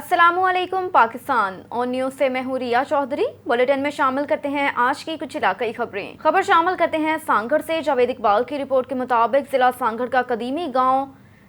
अस्सलामु अलैकुम पाकिस्तान और न्यूज़ से मैं हूँ रिया चौधरी। बुलेटिन में शामिल करते हैं आज की कुछ इलाकाई खबर शामिल करते हैं सांगड़ से। जावेद इकबाल की रिपोर्ट के मुताबिक जिला सांगड़ का कदीमी गांव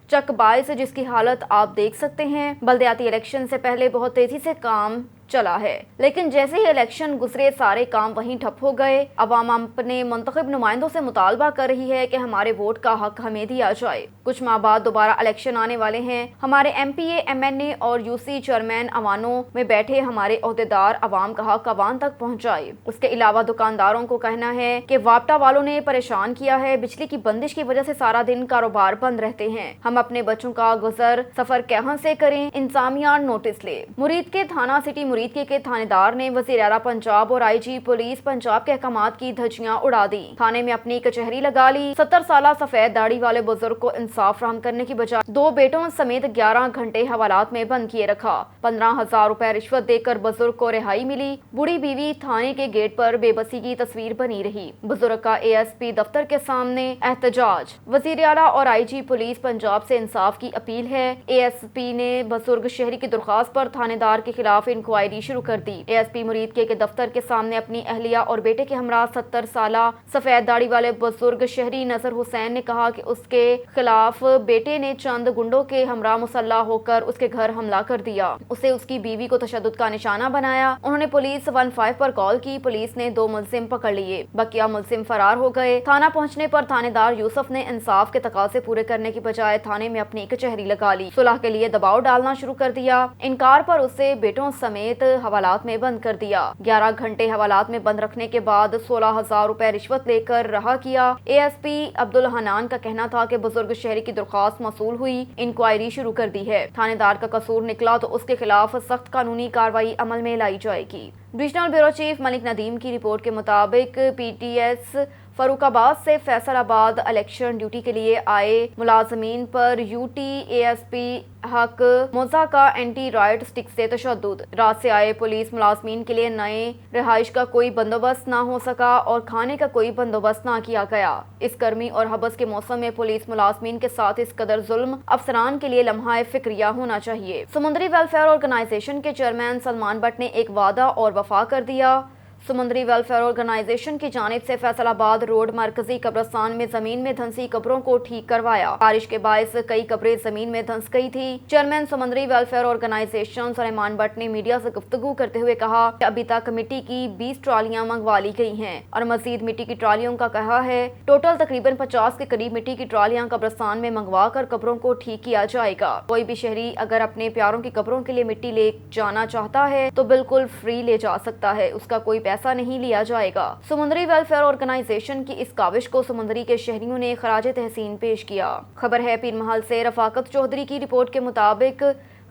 चकबाइस जिसकी हालत आप देख सकते हैं। बल्दियाती इलेक्शन से पहले बहुत तेजी से काम चला है, लेकिन जैसे ही इलेक्शन गुजरे सारे काम वहीं ठप हो गए। अवाम अपने मुंतखब नुमाइंदों से मुतालबा कर रही है कि हमारे वोट का हक हमें दिया जाए। कुछ माह बाद दोबारा इलेक्शन आने वाले हैं। हमारे MPA, MNA और UC चेयरमैन अवानों में बैठे हमारे ओहदेदार अवाम का हक अवाम तक पहुँचाए। उसके अलावा दुकानदारों को कहना है कि वापटा वालों ने परेशान किया है। बिजली की बंदिश की वजह से सारा दिन कारोबार बंद रहते हैं। हम अपने बच्चों का गुजर सफर कहाँ से करें, इंतजामिया नोटिस ले। मुरीद के थाना सिटी मुरीद के थानेदार ने वज़ीर आला पंजाब और IG पुलिस पंजाब के अहकामात की धज्जियां उड़ा दी। थाने में अपनी कचहरी लगा ली। 70 साल सफेद दाढ़ी वाले बुजुर्ग को इंसाफ फराहम करने की बजाय 2 बेटों समेत 11 घंटे हवालात में बंद किए रखा। 15,000 रुपए रिश्वत देकर बुजुर्ग को रिहाई मिली। बूढ़ी बीवी थाने के गेट पर बेबसी की तस्वीर बनी रही। बुजुर्ग का ASP दफ्तर के सामने एहतजाज। वज़ीर आला और IG पुलिस पंजाब से इंसाफ की अपील है। ASP ने बुजुर्ग शहरी की दरख्वास्त पर थानेदार के खिलाफ इंक्वायरी शुरू कर दी। ASP मुरीद के दफ्तर के सामने अपनी अहलिया और बेटे के हमरा 70 साल सफेद दाढ़ी वाले बुजुर्ग शहरी नजर हुसैन ने कहा कि उसके खिलाफ बेटे ने चंद गुंडों के हमरा मुसल्ला होकर उसके घर हमला कर दिया। उसे उसकी बीवी को तशद्दुद का निशाना बनाया। उन्होंने पुलिस 15 पर कॉल की। पुलिस ने 2 मुलजिम पकड़ लिए, बकिया मुलजिम फरार हो गए। थाना पहुंचने पर थानेदार यूसुफ ने इंसाफ के तकाजे पूरे करने की बजाय थाने में अपनी कचहरी लगा ली। सुलह के लिए दबाव डालना शुरू कर दिया। इनकार पर उसे बेटों समेत हवालात में बंद कर दिया। 11 घंटे हवालात में बंद रखने के बाद 16,000 रुपए रिश्वत लेकर रहा किया। ASP अब्दुल हनान का कहना था कि बुजुर्ग शहरी की दरख्वास्त मौसूल हुई, इंक्वायरी शुरू कर दी है। थानेदार का कसूर निकला तो उसके खिलाफ सख्त कानूनी कार्रवाई अमल में लाई जाएगी। Divisional bureau chief Malik Nadeem की रिपोर्ट के मुताबिक PTS फरुखाबाद से फैसलाबाद इलेक्शन ड्यूटी के लिए आए मुलाजमीन पर UT ASP हक मोजा का एंटी राइट स्टिक से तशद्दुद। रात से आए पुलिस मुलाजमीन के लिए नए रिहाइश का कोई बंदोबस्त ना हो सका और खाने का कोई बंदोबस्त ना किया गया। इस गर्मी और हबस के मौसम में पुलिस मुलाजमीन के साथ इस कदर जुल्म अफसरान के लिए लम्हा फिक्रिया होना चाहिए। समुद्री वेलफेयर ऑर्गेनाइजेशन के चेयरमैन सलमान बट ने एक वादा और वफा कर दिया। समुद्री वेलफेयर ऑर्गेनाइजेशन की जानिब से फैसलाबाद रोड मरकजी कब्रिस्तान में जमीन में धंसी कब्रों को ठीक करवाया। बारिश के बायस कई कब्रें जमीन में धंस गई थी। चेयरमैन समुद्री वेलफेयर ऑर्गेनाइजेशन सलेमान बट ने मीडिया से गुफ्तगू करते हुए कहा कि अभी तक मिट्टी की 20 ट्रालियां मंगवा ली गई हैं और मजीद मिट्टी की ट्रालियों का कहा है। टोटल तकरीबन 50 के करीब मिट्टी की ट्रालियां कब्रिस्तान में मंगवा कर कब्रों को ठीक किया जाएगा। कोई भी शहरी अगर अपने प्यारों की कब्रों के लिए मिट्टी ले जाना चाहता है तो बिल्कुल फ्री ले जा सकता है, उसका कोई पैसा नहीं लिया जाएगा। समुद्री वेलफेयर ऑर्गेनाइजेशन की इस काविश को समुद्री के शहरियों ने खराज तहसीन पेश किया। खबर है पीर महल से। रफाकत चौधरी की रिपोर्ट के मुताबिक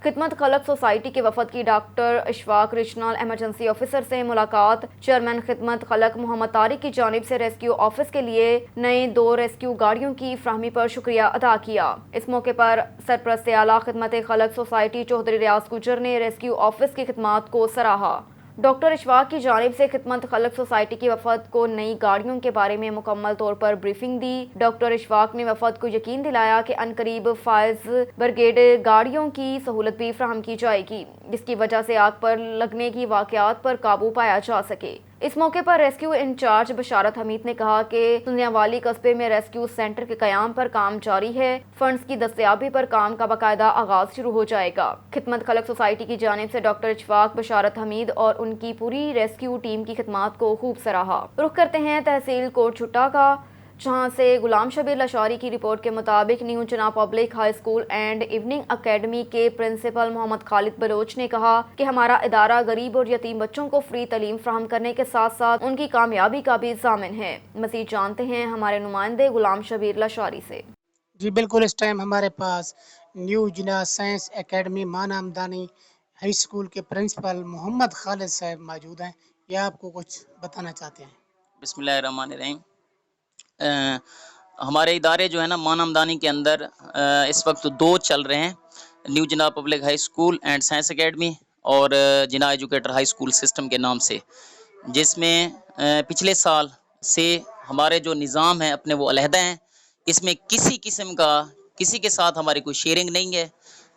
खिदमत खलक सोसाइटी के वफद की doctor Ishfaq regional emergency officer से मुलाकात। चेयरमैन खिदमत खलक मोहम्मद तारिक की जानिब से रेस्क्यू ऑफिस के लिए नए 2 रेस्क्यू गाड़ियों की फ्राहमी पर शुक्रिया अदा किया। इस मौके पर सरपरस्त आला खिदमत खलक सोसाइटी चौधरी रियाज गुजर ने रेस्क्यू ऑफिस की खिदमात को सराहा। डॉक्टर इशफाक की जानिब से खिदमत खलक सोसाइटी की वफद को नई गाड़ियों के बारे में मुकम्मल तौर पर ब्रीफिंग दी। डॉक्टर इशफाक ने वफद को यकीन दिलाया कि अनकरीब फायज ब्रिगेड गाड़ियों की सहूलत भी फ्राहम की जाएगी, जिसकी वजह से आग पर लगने की वाकयात पर काबू पाया जा सके। इस मौके पर रेस्क्यू इंचार्ज बशारत हमीद ने कहा कि सुनियावाली कस्बे में रेस्क्यू सेंटर के कयाम पर काम जारी है। फंड्स की दस्तयाबी पर काम का बाकायदा आगाज शुरू हो जाएगा। खिदमत खलक सोसाइटी की जानिब से डॉक्टर इशफाक, बशारत हमीद और उनकी पूरी रेस्क्यू टीम की खिदमात को खूब सराहा। रुख करते हैं तहसील कोट छुट्टा का, जहां से गुलाम शबीर लशारी की रिपोर्ट के मुताबिक न्यू जना public high school and evening academy के प्रिंसिपल मोहम्मद खालिद बलोच ने कहा कि हमारा इदारा गरीब और यतीम बच्चों को फ्री तालीम फ्राहम करने के साथ साथ उनकी कामयाबी का भी ज़ामिन है। मज़ीद जानते हैं हमारे नुमाइंदे गुलाम शबीर लशारी से। जी बिल्कुल, इस टाइम हमारे पास न्यू जना साइंस एकेडमी माना हमदानी हाई स्कूल के प्रिंसिपल मोहम्मद खालिद साहब मौजूद हैं। ये आपको कुछ बताना चाहते हैं। बिस्मिल्लाहिर्रहमानिर्रहीम। हमारे इदारे जो है ना मानमदानी के अंदर इस वक्त 2 चल रहे हैं, न्यू जना public high school and science academy और जना एजुकेटर हाई स्कूल सिस्टम के नाम से, जिसमें पिछले साल से हमारे जो निज़ाम है अपने वो अलहदा हैं। इसमें किसी किस्म का किसी के साथ हमारी कोई शेयरिंग नहीं है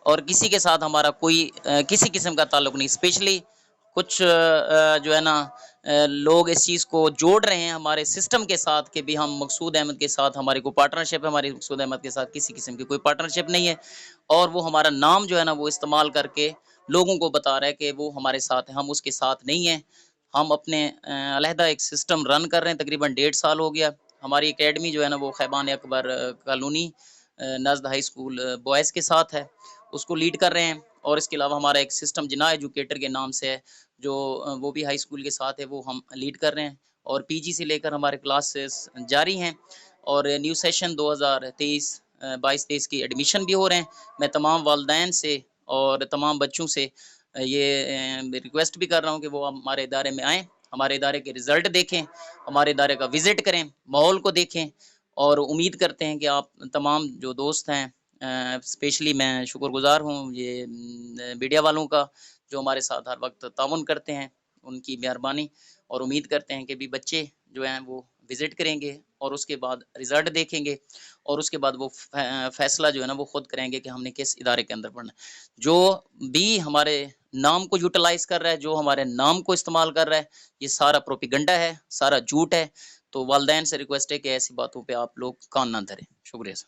اور کسی کے ساتھ ہمارا کوئی کسی قسم کا تعلق نہیں. اسپیشلی کچھ جو ہے نا لوگ اس چیز کو جوڑ رہے ہیں ہمارے سسٹم کے ساتھ کہ بھی ہم مقصود احمد کے ساتھ ہماری کوئی پارٹنرشپ ہے. ہماری مقصود احمد کے ساتھ کسی قسم کی کوئی پارٹنرشپ نہیں ہے, اور وہ ہمارا نام جو ہے نا وہ استعمال کر کے لوگوں کو بتا رہا ہے کہ وہ ہمارے ساتھ ہیں. ہم اس کے ساتھ نہیں ہیں. ہم اپنے علیحدہ ایک سسٹم رن کر رہے ہیں. تقریباً 1.5 سال ہو گیا. ہماری اکیڈمی جو ہے نا وہ خیبان اکبر کالونی نزد ہائی اسکول بوائز کے ساتھ ہے, اس کو لیڈ کر رہے ہیں. اور اس کے علاوہ ہمارا ایک سسٹم جناح ایجوکیٹر کے نام سے ہے جو وہ بھی ہائی اسکول کے ساتھ ہے, وہ ہم لیڈ کر رہے ہیں. اور پی جی سے لے کر ہمارے کلاسز جاری ہیں, اور نیو سیشن 2023-22-23 کی ایڈمیشن بھی ہو رہے ہیں. میں تمام والدین سے اور تمام بچوں سے یہ ریکویسٹ بھی کر رہا ہوں کہ وہ ہمارے ادارے میں آئیں, ہمارے ادارے کے رزلٹ دیکھیں, ہمارے ادارے کا وزٹ کریں, ماحول کو دیکھیں. اور امید کرتے ہیں کہ آپ تمام جو دوست ہیں, اسپیشلی میں شکر گزار ہوں یہ میڈیا والوں کا جو ہمارے ساتھ ہر وقت تعاون کرتے ہیں, ان کی مہربانی. اور امید کرتے ہیں کہ بھی بچے جو ہیں وہ وزٹ کریں گے اور اس کے بعد رزلٹ دیکھیں گے, اور اس کے بعد وہ فیصلہ جو ہے نا وہ خود کریں گے کہ ہم نے کس ادارے کے اندر پڑھنا ہے. جو بھی ہمارے نام کو یوٹیلائز کر رہا ہے, جو ہمارے نام کو استعمال کر رہا ہے, یہ سارا پروپیگنڈا ہے, سارا جھوٹ ہے. تو والدین سے ریکویسٹ ہے کہ ایسی باتوں پہ آپ لوگ کان نہ دھریں. شکریہ سر.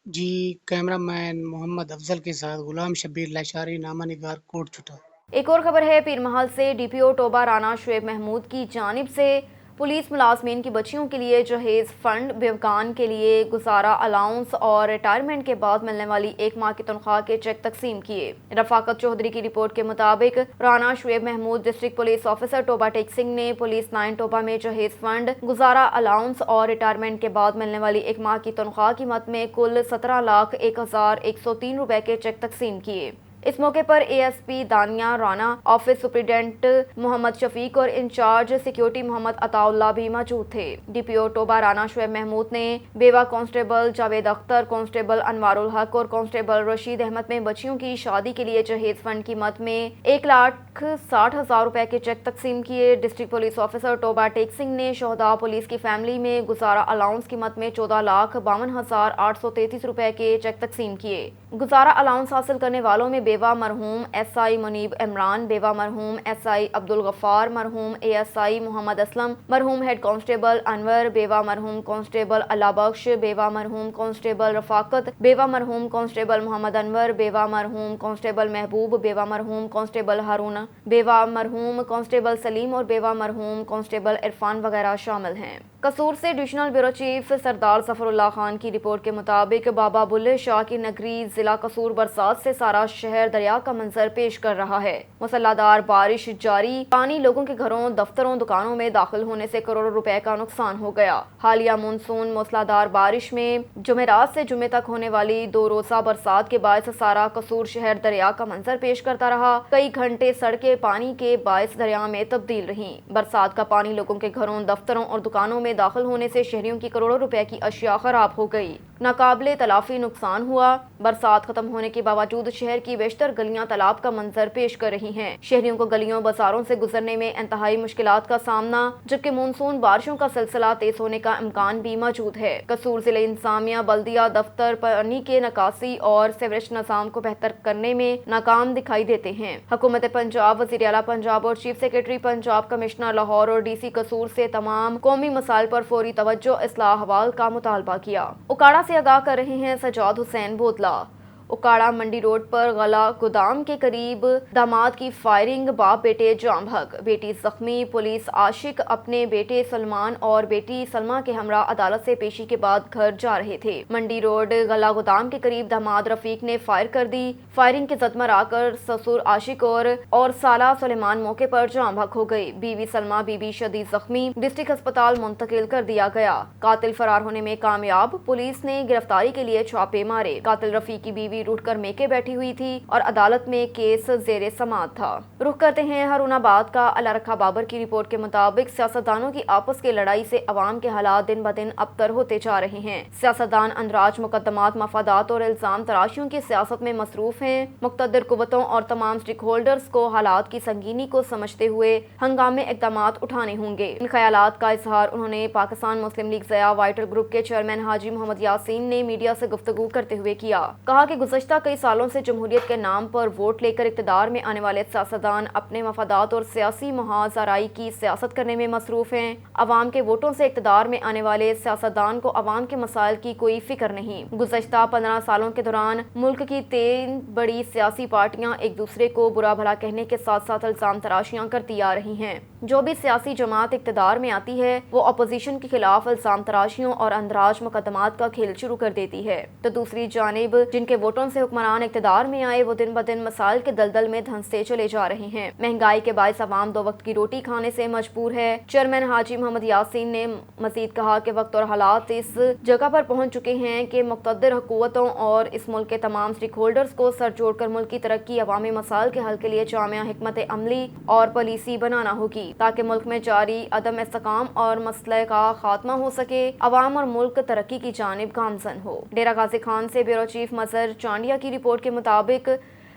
جی, کیمرہ مین محمد افضل کے ساتھ غلام شبیر لاشاری, نامہ نگار, کوٹ چھٹا. ایک اور خبر ہے پیر محل سے. D P O Toba Rana Shoaib Mahmood کی جانب سے پولیس ملازمین کی بچیوں کے لیے جہیز فنڈ, بیوقان کے لیے گزارا الاؤنس اور ریٹائرمنٹ کے بعد ملنے والی 1 ماہ کی تنخواہ کے چیک تقسیم کیے. رفاقت چودھری کی رپورٹ کے مطابق Rana Shoaib Mahmood district police officer Toba Tek Singh نے پولیس لائن ٹوبہ میں جہیز فنڈ, گزارا الاؤنس اور ریٹائرمنٹ کے بعد ملنے والی 1 ماہ کی تنخواہ کی مد میں کل 17,01,103 روپے کے چیک تقسیم کیے. اس موقع پر A S P Dania Rana, office superintendent Muhammad Shafiq اور انچارج سیکیورٹی محمد عطا اللہ بھی موجود تھے. D P O Toba Rana Shoaib Mahmood نے بیوہ کانسٹیبل جاوید اختر, کانسٹیبل انوار الحق اور کانسٹیبل رشید احمد میں بچیوں کی شادی کے لیے جہیز فنڈ کی مد میں 1,60,000 روپے کے چیک تقسیم کیے. District police officer Toba Tek Singh نے شہداء پولیس کی فیملی میں گزارا الاؤنس کی مد میں 14,52,833 روپے کے چیک تقسیم کیے. گزارا الاؤنس حاصل کرنے والوں میں بیوہ مرحوم ایس آئی منیب عمران, بیوہ مرحوم ایس آئی عبدالغفار, مرحوم اے ایس آئی محمد اسلم, مرحوم ہیڈ کانسٹیبل انور, بیوہ مرحوم کانسٹیبل اللہ بخش, بیوہ مرحوم کانسٹیبل رفاقت, بیوہ مرحوم کانسٹیبل محمد انور, بیوہ مرحوم کانسٹیبل محبوب, بیوہ مرحوم کانسٹیبل ہارون, بیوہ مرحوم کانسٹیبل سلیم اور بیوہ مرحوم کانسٹیبل عرفان وغیرہ شامل ہیں. قصور سے ایڈیشنل بیورو چیف سردار ظفر اللہ خان کی رپورٹ کے مطابق بابا بلے شاہ کی نگری ضلع قصور برسات سے سارا شہر دریا کا منظر پیش کر رہا ہے. مسلح دار بارش جاری, پانی لوگوں کے گھروں, دفتروں, دکانوں میں داخل ہونے سے کروڑوں روپے کا نقصان ہو گیا. حالیہ مونسون مسلح دار بارش میں جمعرات سے جمعے تک ہونے والی 2 روزہ برسات کے باعث سارا قصور شہر دریا کا منظر پیش کرتا رہا. کئی گھنٹے سڑکیں پانی کے باعث دریا میں تبدیل رہیں. برسات کا پانی لوگوں کے گھروں, دفتروں اور دکانوں میں داخل ہونے سے شہریوں کی کروڑوں روپے کی اشیاء خراب ہو گئی. ناقابل تلافی نقصان ہوا. برسات ختم ہونے کے باوجود شہر کی بیشتر گلیاں تالاب کا منظر پیش کر رہی ہیں. شہریوں کو گلیوں بازاروں سے گزرنے میں انتہائی مشکلات کا سامنا, جبکہ مونسون بارشوں کا سلسلہ تیز ہونے کا امکان بھی موجود ہے. قصور ضلع انتظامیہ بلدیہ دفتر پانی کے نکاسی اور سیوریج نظام کو بہتر کرنے میں ناکام دکھائی دیتے ہیں. حکومت پنجاب, وزیر اعلیٰ پنجاب اور chief secretary Punjab, commissioner Lahore اور ڈی سی قصور سے تمام قومی مسائل پر فوری توجہ, اصلاح احوال کا مطالبہ کیا. اکاڑا سے آگاہ کر رہے ہیں سجاد حسین بوتلا. اکاڑا منڈی روڈ پر غلہ گودام کے قریب داماد کی فائرنگ, باپ بیٹے جاں بحق, بیٹی زخمی. پولیس عاشق اپنے بیٹے سلمان اور بیٹی سلمہ کے ہمراہ عدالت سے پیشی کے بعد گھر جا رہے تھے. منڈی روڈ غلہ گودام کے قریب داماد رفیق نے فائر کر دی. فائرنگ کے زد آ کر سسر عاشق اور سالہ سلیمان موقع پر جاں بحق ہو گئی. بیوی سلمہ بی شدید زخمی, ڈسٹرکٹ ہسپتال منتقل کر دیا گیا. قاتل فرار ہونے میں کامیاب, پولیس نے گرفتاری کے لیے چھاپے مارے. قاتل رفیق کی بیوی روٹ کر میکے بیٹھی ہوئی تھی اور عدالت میں کیس زیر سماعت تھا. رخ کرتے ہیں ہارون آباد کا. اللہ رکھا بابر کی رپورٹ کے مطابق سیاستدانوں کی آپس کی لڑائی سے عوام کے حالات دن بدن ابتر ہوتے جا رہے ہیں. سیاستدان اندراج مقدمات, مفادات اور الزام تراشیوں کی سیاست میں مصروف ہیں. مقتدر قوتوں اور تمام سٹیک ہولڈرز کو حالات کی سنگینی کو سمجھتے ہوئے ہنگامی اقدامات اٹھانے ہوں گے. ان خیالات کا اظہار انہوں نے پاکستان مسلم لیگ ضیاء وائٹر گروپ کے چیئرمین حاجی محمد یاسین نے میڈیا سے گفتگو کرتے ہوئے کیا. کہا کہ गुज़श्ता कई सालों से जमहूरियत के नाम पर वोट लेकर इक़्तिदार में आने वाले सियासतदान अपने मफादात और सियासी महाज आराई की सियासत करने में मसरूफ़ हैं। अवाम के वोटों से इक़्तिदार में आने वाले सियासतदान को अवाम के मसाइल की कोई फ़िक्र नहीं। गुज़श्ता 15 सालों के दौरान मुल्क की 3 बड़ी सियासी पार्टियाँ एक दूसरे को बुरा भला कहने के साथ साथ इल्ज़ाम तराशियाँ करती आ रही हैं। जो भी सियासी जमात इक़्तिदार में आती है वो अपोजिशन के खिलाफ इल्ज़ाम तराशियों और अंदराज मुकदमात का खेल शुरू कर देती है, तो दूसरी जानिब जिनके वोटों से हुक्मरान इक़्तिदार में आए वो दिन ब दिन मसाइल के दलदल में धंसते चले जा रहे हैं। महंगाई के बायस अवाम 2 वक्त की रोटी खाने से मजबूर है। चेयरमैन हाजी मोहम्मद यासीन ने मजीद कहा कि वक्त और हालात इस जगह पर पहुँच चुके हैं कि मुक़्तदर हुकूमतों और इस मुल्क के तमाम स्टेक होल्डर्स को सर जोड़कर मुल्क की तरक्की, अवामी मसाइल के हल के लिए जामिया हिकमत अमली और पॉलिसी बनाना होगी ताकि मुल्क में जारी अदम इस्तेकाम और मसले का खात्मा हो सके, अवाम और मुल्क तरक्की की जानिब गामजन हो। डेरा गाजी खान से ब्यूरो चीफ मजहर चांडिया की रिपोर्ट के मुताबिक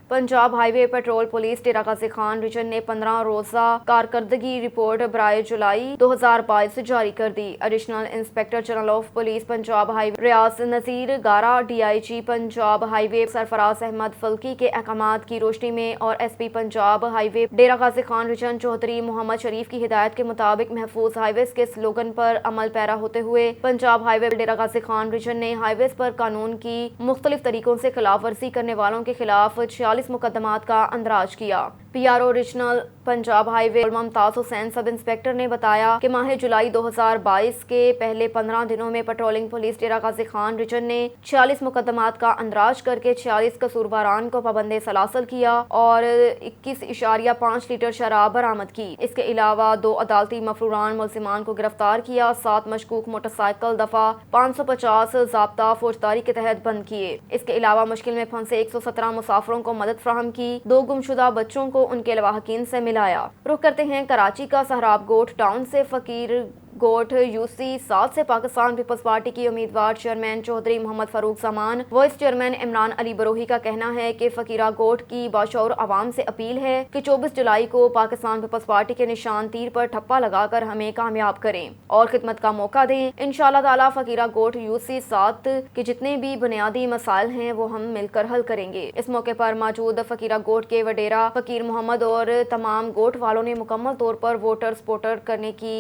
पंजाब हाईवे पेट्रोल पुलिस डेरा गाजी खान रीजन ने 15 रोज़ा कारकर्दगी रिपोर्ट बराए जुलाई 2022 जारी कर दी। Additional inspector general of police Punjab highway Riaz Nazir Gara, DIG Punjab highway Sarfraz Ahmed Falki के अहकामात की रोशनी में और SP Punjab highway Dera Ghazi Khan region Chaudhry Mohammad Sharif की हिदायत के मुताबिक महफूज हाईवेज के स्लोगन पर अमल पैरा होते हुए पंजाब हाईवे डेरा गाजी खान रीजन ने हाईवेज पर कानून की मुख्तलिफ तरीकों से खिलाफ वर्जी करने वालों के खिलाफ 40 मुकदमात का अंदराज किया। PRO regional Punjab highway Mumtaz Hussain sub inspector ने बताया कि माह जुलाई 2022 के पहले 15 दिनों में पेट्रोलिंग पुलिस डेरा गाजी खान रीजन ने 40 मुकदमात का अंदराज करके 46 कसूरवारान को पाबंदे सलासल किया और 21.5 लीटर शराब बरामद की। इसके अलावा 2 अदालती मफरूरान मुल्जिमान को गिरफ्तार किया, 7 मशकूक मोटरसाइकिल दफा 550 ज़ाब्ता फौजदारी के तहत बंद किए। इसके अलावा मुश्किल में फंसे 117 मुसाफिरों को मदद फराहम की, 2 गुमशुदा बच्चों को उनके लवाहकीन से मिलाया। रुख करते हैं कराची का सहराब गोट टाउन से। फकीर गोट UC 7 से पाकिस्तान पीपल्स पार्टी की उम्मीदवार chairman Chaudhry Mohammad Farooq Zaman, vice chairman Imran Ali Barohi का कहना है कि फकीरा गोट की बाशऊर आवाम से अपील है कि 24 जुलाई को पाकिस्तान पीपल्स पार्टी के निशान तीर पर ठप्पा लगाकर हमें कामयाब करें और खिदमत का मौका दें। इंशाअल्लाह ताला फकीरा गोट UC 7 के जितने भी बुनियादी मसाइल हैं वो हम मिलकर हल करेंगे। इस मौके पर मौजूद फकीरा गोट के वडेरा फकीर मोहम्मद और तमाम गोट वालों ने मुकम्मल तौर पर वोटर सपोर्टर करने की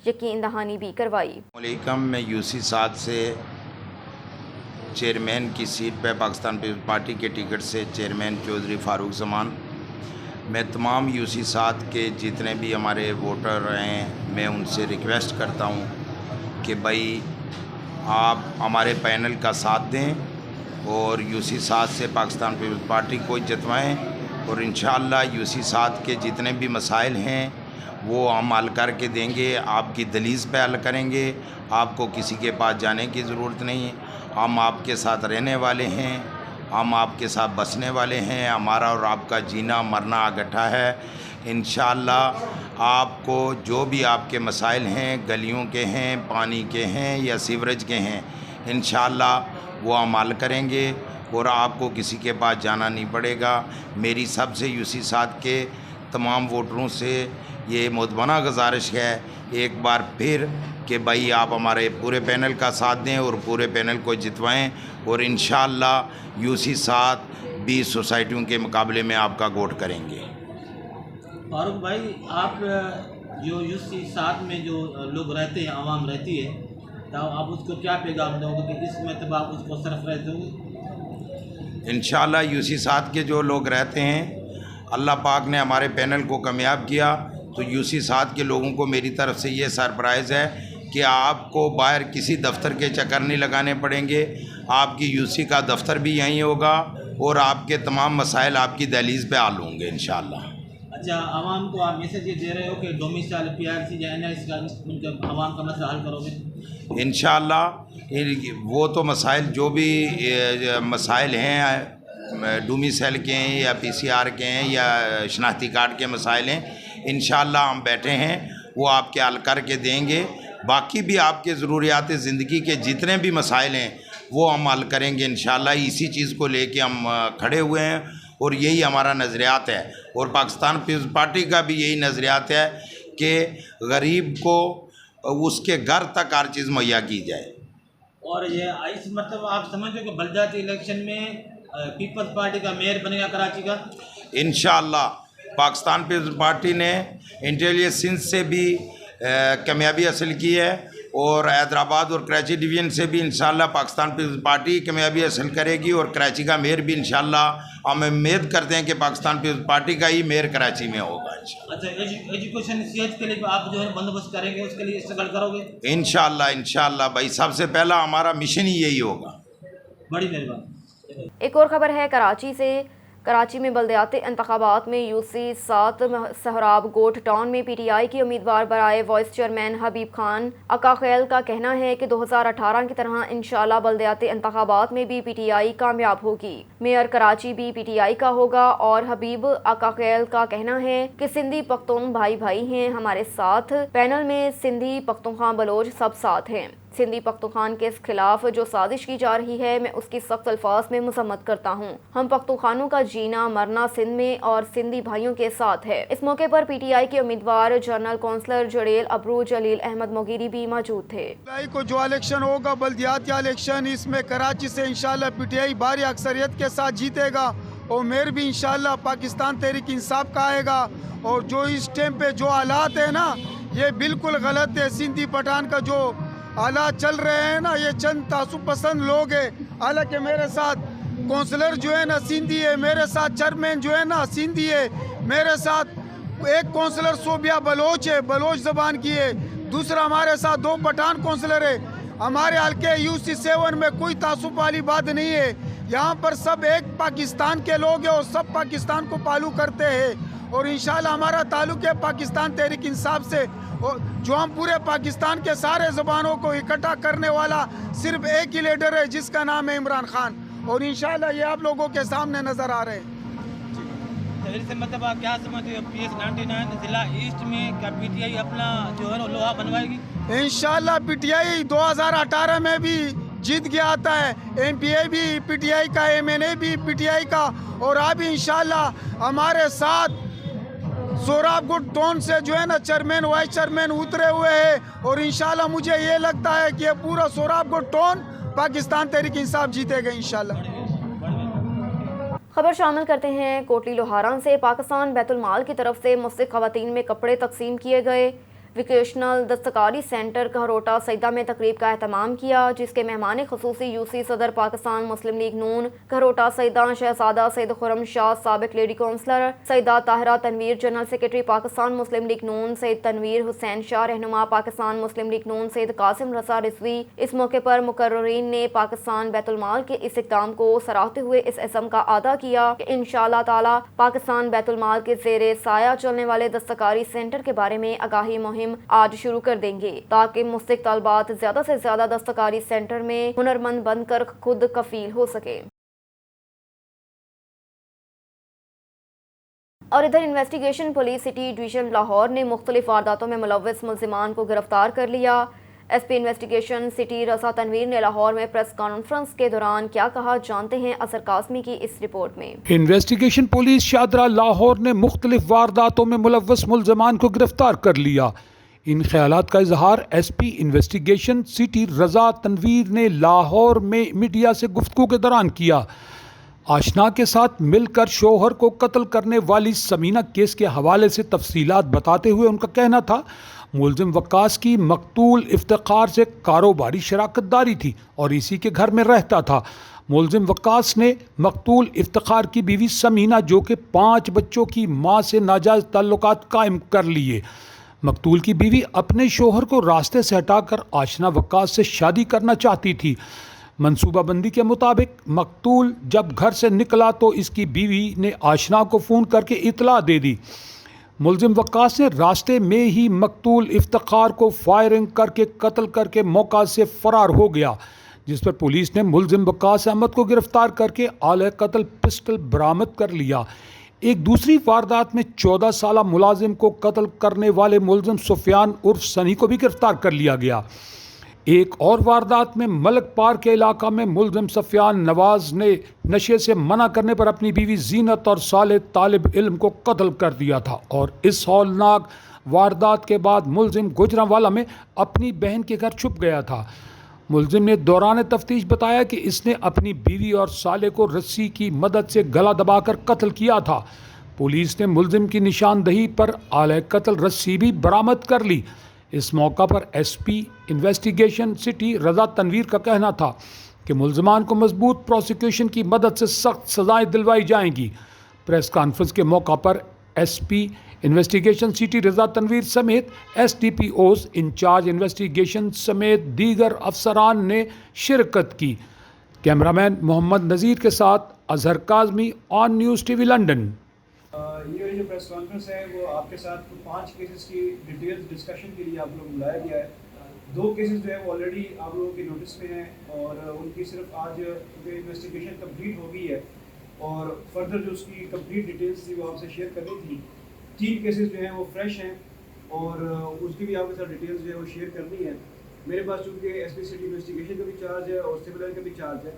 यकीन दहानी भी करवाई। मैं UC 7 से चेयरमैन की सीट पर पाकिस्तान पीपल्स पार्टी के टिकट से चेयरमैन चौधरी फारूक जमान, मैं तमाम UC 7 के जितने भी हमारे वोटर हैं मैं उनसे रिक्वेस्ट करता हूं कि भाई आप हमारे पैनल का साथ दें और UC 7 से पाकिस्तान पीपल्स पार्टी को जितवाएं और इंशाअल्लाह UC 7 के जितने भी मसाइल हैं वो हम हल करके देंगे। आपकी दलील पे हल करेंगे, आपको किसी के पास जाने की ज़रूरत नहीं। हम आपके साथ रहने वाले हैं, हम आपके साथ बसने वाले हैं। हमारा और आपका जीना मरना इकट्ठा है। इंशाअल्लाह आपको जो भी आपके मसाइल हैं, गलियों के हैं, पानी के हैं या सीवरेज के हैं, इंशाअल्लाह वो हम हल करेंगे और आपको किसी के पास जाना नहीं पड़ेगा। मेरी सबसे UC 7 के तमाम वोटरों से ये मुतमना गुजारिश है एक बार फिर कि भाई आप हमारे पूरे पैनल का साथ दें और पूरे पैनल को जितवाएं और इंशाअल्लाह UC 7 20 सोसाइटियों के मुकाबले में आपका वोट करेंगे। फारूक भाई, आप जो UC 7 में जो लोग रहते हैं, आवाम रहती है, तो आप उसको क्या पैगाम दोगे कि इस मतलब आप उसको सरफराज दोगे? इंशाअल्लाह UC 7 के जो लोग रहते हैं, अल्लाह पाक ने हमारे पैनल को कामयाब किया तो UC 7 के लोगों को मेरी तरफ से ये सरप्राइज़ है कि आपको बाहर किसी दफ्तर के चक्कर नहीं लगाने पड़ेंगे। आपकी UC का दफ्तर भी यहीं होगा और आपके तमाम मसाइल आपकी दहलीज़ पे हल होंगे इंशाअल्लाह। अच्छा, आवाम को आप मैसेज ये दे रहे हो कि डोमिसाइल PRC या NIC का उनके आवाम का मसला हल करोगे? इंशाअल्लाह वो तो मसाइल जो भी मसाइल हैं डोमिसाइल के हैं या PCR के हैं या शनाख्ती कार्ड के मसाइल हैं, इंशाअल्लाह हम बैठे हैं वो आपके हल करके देंगे। बाकी भी आपके ज़रूरियात ज़िंदगी के जितने भी मसाइल हैं वो हम हल करेंगे इंशाअल्लाह। इसी चीज़ को लेके हम खड़े हुए हैं और यही हमारा नज़रियात है और पाकिस्तान पीपल्स पार्टी का भी यही नज़रियात है कि गरीब को उसके घर तक हर चीज़ मुहैया की जाए। और ये इस मतलब आप समझो कि बलदाती इलेक्शन में पीपल्स पार्टी का मेयर बनेगा कराची का? इंशाअल्लाह पाकिस्तान पीपल्स पार्टी ने इंटेलिजेंस से भी कामयाबी हासिल की है और हैदराबाद और कराची डिवीज़न से भी इंशाअल्लाह पाकिस्तान पीपल्स पार्टी कामयाबी हासिल करेगी और कराची का मेयर भी इंशाअल्लाह हम उम्मीद करते हैं कि पाकिस्तान पीपल्स पार्टी का ही मेयर कराची में होगा इंशाअल्लाह। अच्छा, एजुकेशन सेहत के लिए आप जो है बंदोबस्त करेंगे, उसके लिए स्ट्रगल करोगे? इंशाअल्लाह भाई, सबसे पहला हमारा मिशन ही यही होगा। बड़ी मेहरबानी। एक और खबर है कराची से। कराची में बल्दियाती इंतखाबात में यूसी 7 सहराब गोट टाउन में पीटीआई की उम्मीदवार बराए वाइस चेयरमैन हबीब खान अकाखेल का कहना है कि 2018 की तरह इंशाल्लाह बल्दियाती इंतखाबात में भी पीटीआई कामयाब होगी। मेयर कराची भी पीटीआई का होगा और हबीब अकाखेल का कहना है कि सिंधी पख्तून भाई भाई हैं हमारे साथ। पैनल में सिंधी पख्तूनख्वा बलोच सब साथ हैं। सिंधी पख्तूनख्वान के खिलाफ जो साजिश की जा रही है मैं उसकी सख्त अल्फाज में मजम्मत करता हूँ। हम पख्तूनख्वानों का जीना मरना सिंध में और सिंधी भाइयों के साथ है। इस मौके पर पीटीआई के उम्मीदवार जनरल कौंसलर जड़ेल अबरू जलील अहमद मोगीरी भी मौजूद थे। को जो इलेक्शन होगा बल्दियाती इलेक्शन, इसमें कराची से इंशाल्लाह पीटीआई भारी अक्सरियत के साथ जीतेगा और मेयर भी इंशाल्लाह पाकिस्तान तहरीक इंसाफ का आएगा। और जो इस टाइम पे जो हालात है ना, ये बिल्कुल गलत है। सिंधी पठान का जो हालात चल रहे हैं ना, ये चंद तासुब पसंद लोग हैं। हालांकि मेरे साथ कौंसलर जो है ना सिंधी है, मेरे साथ चेयरमैन जो है ना सिंधी है, मेरे साथ एक कौंसलर सोबिया बलोच है, बलोच ज़बान की है, दूसरा हमारे साथ 2 पठान कौंसलर है। हमारे हल्के यूसी 7 में कोई तासुब वाली बात नहीं है। यहाँ पर सब एक पाकिस्तान के लोग हैं और सब पाकिस्तान को पालू करते हैं। और इंशाल्लाह हमारा ताल्लुक है पाकिस्तान तहरीक इंसाफ से, जो हम पूरे पाकिस्तान के सारे ज़बानों को इकट्ठा करने वाला सिर्फ एक ही लीडर है जिसका नाम है इमरान खान। और इंशाल्लाह ये आप लोगों के सामने नज़र आ रहे हैं। इससे मतलब आप क्या समझते हो, PS 99 जिला ईस्ट में क्या पीटीआई अपना जो है लोहा बनवाएगी? इंशाल्लाह पीटीआई 2018 में भी जीत गया आता है। MPA भी पीटीआई का, MNA भी पीटीआई का, और अभी इंशाल्लाह हमारे साथ सोराबगुट टाउन से जो है ना चेयरमैन वाइस चेयरमैन उतरे हुए हैं। और इंशाल्लाह मुझे ये लगता है कि ये पूरा सोराबगुट टाउन पाकिस्तान तहरीक इंसाफ जीतेगा इंशाल्लाह। खबर शामिल करते हैं कोटली लोहारा से। पाकिस्तान बैतुल माल की तरफ से मुस्तहिक खवातीन में कपड़े तकसीम किए गए। विकेशनल दस्तकारी सेंटर कहरोटा सईदा में तकरीब का एहतमाम किया, जिसके मेहमान खसूसी यूसी सदर पाकिस्तान मुस्लिम लीग नून कहरोटा सईदा शहजादा सैयद खुर्रम शाह, साबिक lady councillor Saeeda Tahira Tanveer, general secretary Pakistan Muslim League Noon Syed Tanveer Hussain Shah, रहनुमा पाकिस्तान मुस्लिम लीग नून सैयद कासिम रसा रिजवी। इस मौके पर मुकर्ररीन ने पाकिस्तान बैतुल माल के इस इक़दाम को सराहते हुए इस अज़्म का अदा किया कि इंशाअल्लाह ताला पाकिस्तान बैतुल माल के ज़ेरे साया चलने वाले दस्तकारी सेंटर के बारे में आगाही मुहिम आज शुरू कर देंगे, ताकि मुस्तहिक तलबात ज्यादा से ज्यादा दस्तकारी सेंटर में हुनरमंद बनकर खुद कफील हो सके। और इधर investigation police city division Lahore ने मुख्तलिफ वारदातों में मुलव्वस मुल्जिमान को गिरफ्तार कर लिया। SP इन्वेस्टिगेशन सिटी रसा तनवीर ने लाहौर में प्रेस कॉन्फ्रेंस के दौरान क्या कहा, जानते हैं असर कासमी की इस रिपोर्ट में। इन्वेस्टिगेशन पुलिस शादरा लाहौर ने मुख्तलिफ वारदातों में मुलव्वस मुल्जिमान को गिरफ्तार कर लिया। इन ख्यालात का इजहार SP इन्वेस्टिगेशन सिटी रजा तनवीर ने लाहौर में मीडिया से गुफ्तगू के दौरान किया। आशना के साथ मिलकर शोहर को कत्ल करने वाली समीना केस के हवाले से तफसीलात बताते हुए उनका कहना था, मुल्जिम वक्कास की मकतूल इफ्तिखार से कारोबारी शराकतदारी थी और इसी के घर में रहता था। मुल्जिम वक्कास ने मकतूल इफ्तिखार की बीवी समीना, जो कि 5 बच्चों की मां से नाजायज़ ताल्लुकात कायम कर लिए। मकतूल की बीवी अपने शोहर को रास्ते से हटाकर आशना वक्कास से शादी करना चाहती थी। मंसूबाबंदी के मुताबिक मकतूल जब घर से निकला तो इसकी बीवी ने आशना को फ़ोन करके इतला दे दी। मुल्जिम वक्कास ने रास्ते में ही मकतूल इफ्तिखार को फायरिंग करके कत्ल करके मौका से फ़रार हो गया, जिस पर पुलिस ने मुल्जिम वक्कास अहमद को गिरफ्तार करके आले कत्ल पिस्टल बरामद कर लिया। एक दूसरी वारदात में 14 साला मुलाजिम को कत्ल करने वाले मुल्जिम सुफियान उर्फ सनी को भी गिरफ्तार कर लिया गया। एक और वारदात में मलक पार के इलाका में मुल्जिम सफियान नवाज ने नशे से मना करने पर अपनी बीवी जीनत और साले तालिब इल्म को कत्ल कर दिया था। और इस हौलनाक वारदात के बाद मुल्जिम गुजरांवाला में अपनी बहन के घर छुप गया था। ملزم نے دوران تفتیش بتایا کہ اس نے اپنی بیوی اور سالے کو رسی کی مدد سے گلا دبا کر قتل کیا تھا۔ پولیس نے ملزم کی نشاندہی پر آلہ قتل رسی بھی برآمد کر لی۔ اس موقع پر S P investigation city Raza Tanveer کا کہنا تھا کہ ملزمان کو مضبوط پروسیکیوشن کی مدد سے سخت سزائیں دلوائی جائیں گی۔ پریس کانفرنس کے موقع پر S P investigation city Raza Tanveer سمیت S D P Os incharge investigation سمیت دیگر افسران نے شرکت کی۔ کیمرامین محمد نذیر کے ساتھ اظہر کاظمی، آن نیوز ٹی وی، لندن۔ یہ جو پریس کانفرنس ہے وہ آپ کے ساتھ 5 کیسز کی ڈیٹیلز ڈسکشن کے لیے آپ لوگ کو بلایا گیا ہے۔ 2 کیسز جو ہے وہ آلریڈی آپ لوگوں کے نوٹس میں ہیں اور ان کی صرف آج انویسٹیگیشن کمپلیٹ ہو گئی ہے اور فردر جو اس کی کمپلیٹ ڈیٹیلز تھی وہ آپ سے شیئر کرنی تھی۔ 3 کیسز جو ہیں وہ فریش ہیں اور اس کی بھی آپ کے ساتھ ڈیٹیلز جو ہے وہ شیئر کرنی ہے۔ میرے پاس چونکہ ایس پی سٹی انویسٹیگیشن کا بھی چارج ہے اور سول لائن کا بھی چارج ہے۔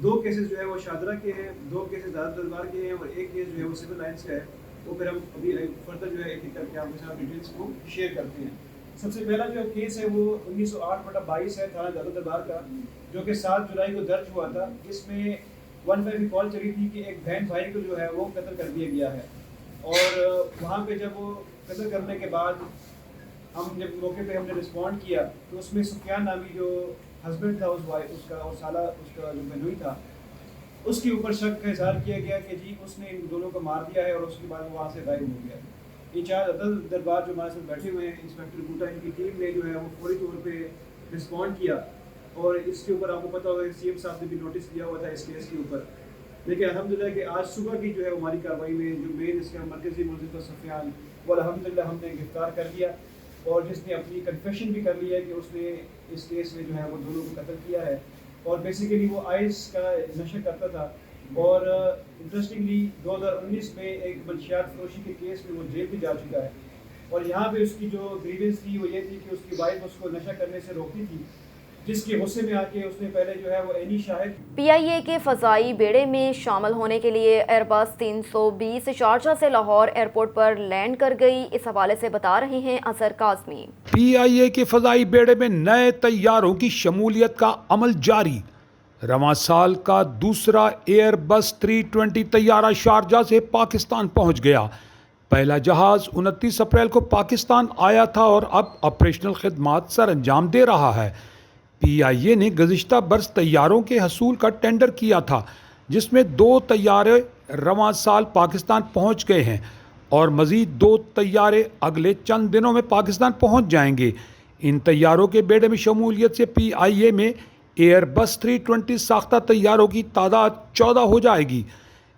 2 کیسز جو ہے وہ شادرہ کے ہیں، 2 کیسز دار دربار کے ہیں اور 1 کیس جو ہے وہ سول لائنس کا ہے۔ تو پھر ہم ابھی فردر جو ہے ایک ایک کر کے آپ کے ساتھ ڈیٹیلس کو شیئر کرتے ہیں۔ سب سے پہلا جو کیس ہے وہ 1908/22 ہے تھانہ دار دربار کا، جو کہ 7 جولائی کو درج ہوا تھا، جس میں 15 کی کال چلی تھی کہ ایک بہن بھائی کو جو ہے وہ قتل کر دیا گیا ہے۔ اور وہاں پہ جب وہ قتل کرنے کے بعد ہم جب موقع پہ ہم نے رسپونڈ کیا تو اس میں سفیان نامی جو ہسبینڈ تھا اس کا اور سالہ اس کا جو بہنوئی تھا، اس کے اوپر شک کا اظہار کیا گیا کہ جی اس نے ان دونوں کو مار دیا ہے اور اس کے بعد وہ وہاں سے غائب ہو گیا۔ انچارج عدل دربار جو ہمارے ساتھ بیٹھے ہوئے ہیں، انسپیکٹر بوٹا، ان کی ٹیم نے جو ہے وہ فوری طور پہ رسپونڈ کیا اور اس کے اوپر آپ کو پتہ ہوگا کہ سی ایم صاحب نے بھی نوٹس دیا ہوا تھا اس کیس کے اوپر۔ لیکن الحمدللہ کہ آج صبح کی جو ہے ہماری کارروائی میں جو مین اس کا مرکزی ملزم تھا سفیان، وہ الحمدللہ ہم نے گرفتار کر لیا اور جس نے اپنی کنفیشن بھی کر لی ہے کہ اس نے اس کیس میں جو ہے وہ دونوں کو قتل کیا ہے اور بیسیکلی وہ آئس کا نشہ کرتا تھا اور انٹرسٹنگلی 2019 میں ایک منشیات فروشی کے کیس میں وہ جیل بھی جا چکا ہے اور یہاں پہ اس کی جو گریونس تھی وہ یہ تھی کہ اس کی وائف اس کو نشہ کرنے سے روکتی تھی، جس کے غصے میں آ کے اس نے پہلے جو ہے وہ عینی شاہد پی آئی اے کے فضائی بیڑے میں شامل ہونے کے لیے ایئر بس 320 شارجہ سے لاہور ایئرپورٹ پر لینڈ کر گئی۔ اس حوالے سے بتا رہے ہیں اظہر کاظمی۔ پی آئی اے کے فضائی بیڑے میں نئے طیاروں کی شمولیت کا عمل جاری۔ رواں سال کا دوسرا ایئر بس 320 طیارہ شارجہ سے پاکستان پہنچ گیا۔ پہلا جہاز 29 اپریل کو پاکستان آیا تھا اور اب آپریشنل خدمات سر انجام دے رہا ہے۔ پی آئی اے نے گزشتہ برس طیاروں کے حصول کا ٹینڈر کیا تھا، جس میں 2 طیارے رواں سال پاکستان پہنچ گئے ہیں اور مزید 2 طیارے اگلے چند دنوں میں پاکستان پہنچ جائیں گے۔ ان طیاروں کے بیڑے میں شمولیت سے پی آئی اے میں ایئر بس 320 ساختہ طیاروں کی تعداد 14 ہو جائے گی۔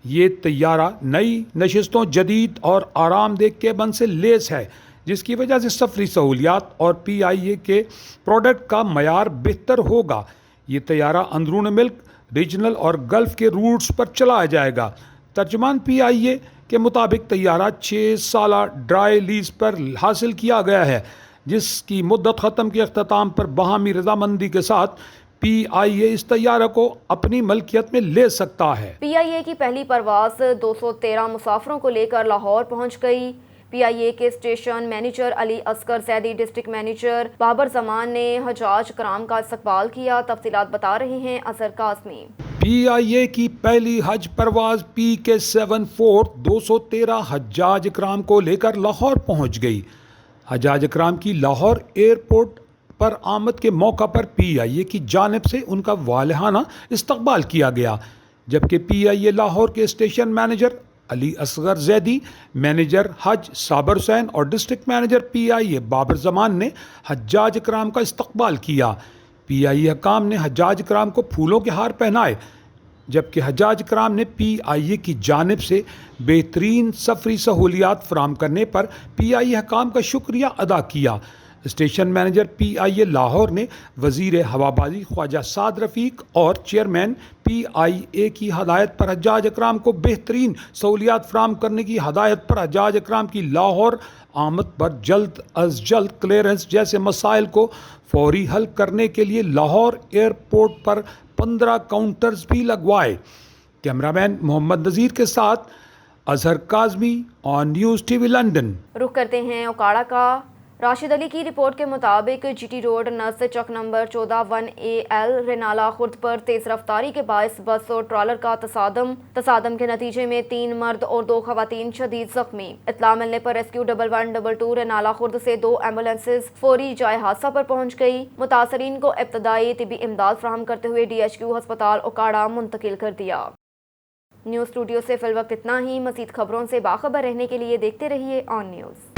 یہ طیارہ نئی نشستوں، جدید اور آرام دہ کیبن سے لیس ہے، جس کی وجہ سے سفری سہولیات اور پی آئی اے کے پروڈکٹ کا معیار بہتر ہوگا۔ یہ طیارہ اندرون ملک، ریجنل اور گلف کے روٹس پر چلایا جائے گا۔ ترجمان پی آئی اے کے مطابق طیارہ 6 سالہ ڈرائی لیز پر حاصل کیا گیا ہے، جس کی مدت ختم کے اختتام پر باہمی رضامندی کے ساتھ پی آئی اے اس طیارہ کو اپنی ملکیت میں لے سکتا ہے۔ پی آئی اے کی پہلی پرواز 213 مسافروں کو لے کر لاہور پہنچ گئی۔ پی آئی اے کے station manager Ali Asghar Zaidi, district manager Babar زمان نے حجاج کرام کا استقبال کیا۔ تفصیلات بتا رہے ہیں اظہر کاظمی۔ پی آئی اے کی پہلی حج پرواز PK-74 213 حجاج کرام کو لے کر لاہور پہنچ گئی۔ حجاج کرام کی لاہور ایئرپورٹ پر آمد کے موقع پر پی آئی اے کی جانب سے ان کا والہانہ استقبال کیا گیا، جبکہ پی آئی اے لاہور کے station manager Ali Asghar Zaidi, manager حج صابر حسین اور ڈسٹرکٹ مینیجر پی آئی اے بابر زمان نے حجاج کرام کا استقبال کیا۔ پی آئی اے حکام نے حجاج کرام کو پھولوں کے ہار پہنائے، جبکہ حجاج کرام نے پی آئی اے کی جانب سے بہترین سفری سہولیات فراہم کرنے پر پی آئی اے حکام کا شکریہ ادا کیا۔ اسٹیشن مینیجر پی آئی اے لاہور نے وزیر ہوابازی خواجہ سعد رفیق اور چیئرمین پی آئی اے کی ہدایت پر حجاج اکرام کو بہترین سہولیات فراہم کرنے کی ہدایت پر حجاج اکرام کی لاہور آمد پر جلد از جلد کلیئرنس جیسے مسائل کو فوری حل کرنے کے لیے لاہور ایئرپورٹ پر 15 کاؤنٹرز بھی لگوائے۔ کیمرامین محمد نذیر کے ساتھ اظہر کاظمی، آن نیوز ٹی وی، لندن۔ رخ کرتے ہیں اوکاڑا کا۔ راشد علی کی رپورٹ کے مطابق GT روڈ نس چک نمبر 14-1AL رینالہ خرد پر تیز رفتاری کے باعث بس اور ٹرالر کا تصادم کے نتیجے میں 3 مرد اور 2 خواتین شدید زخمی۔ اطلاع ملنے پر ریسکیو 1122 رینالہ خرد سے 2 ایمبولینسز فوری جائے حادثہ پر پہنچ گئی۔ متاثرین کو ابتدائی طبی امداد فراہم کرتے ہوئے DHQ ہسپتال اوکاڑا منتقل کر دیا۔ نیوز اسٹوڈیو سے فی الوقت اتنا ہی۔ مزید خبروں سے باخبر رہنے کے لیے دیکھتے رہیے آن نیوز۔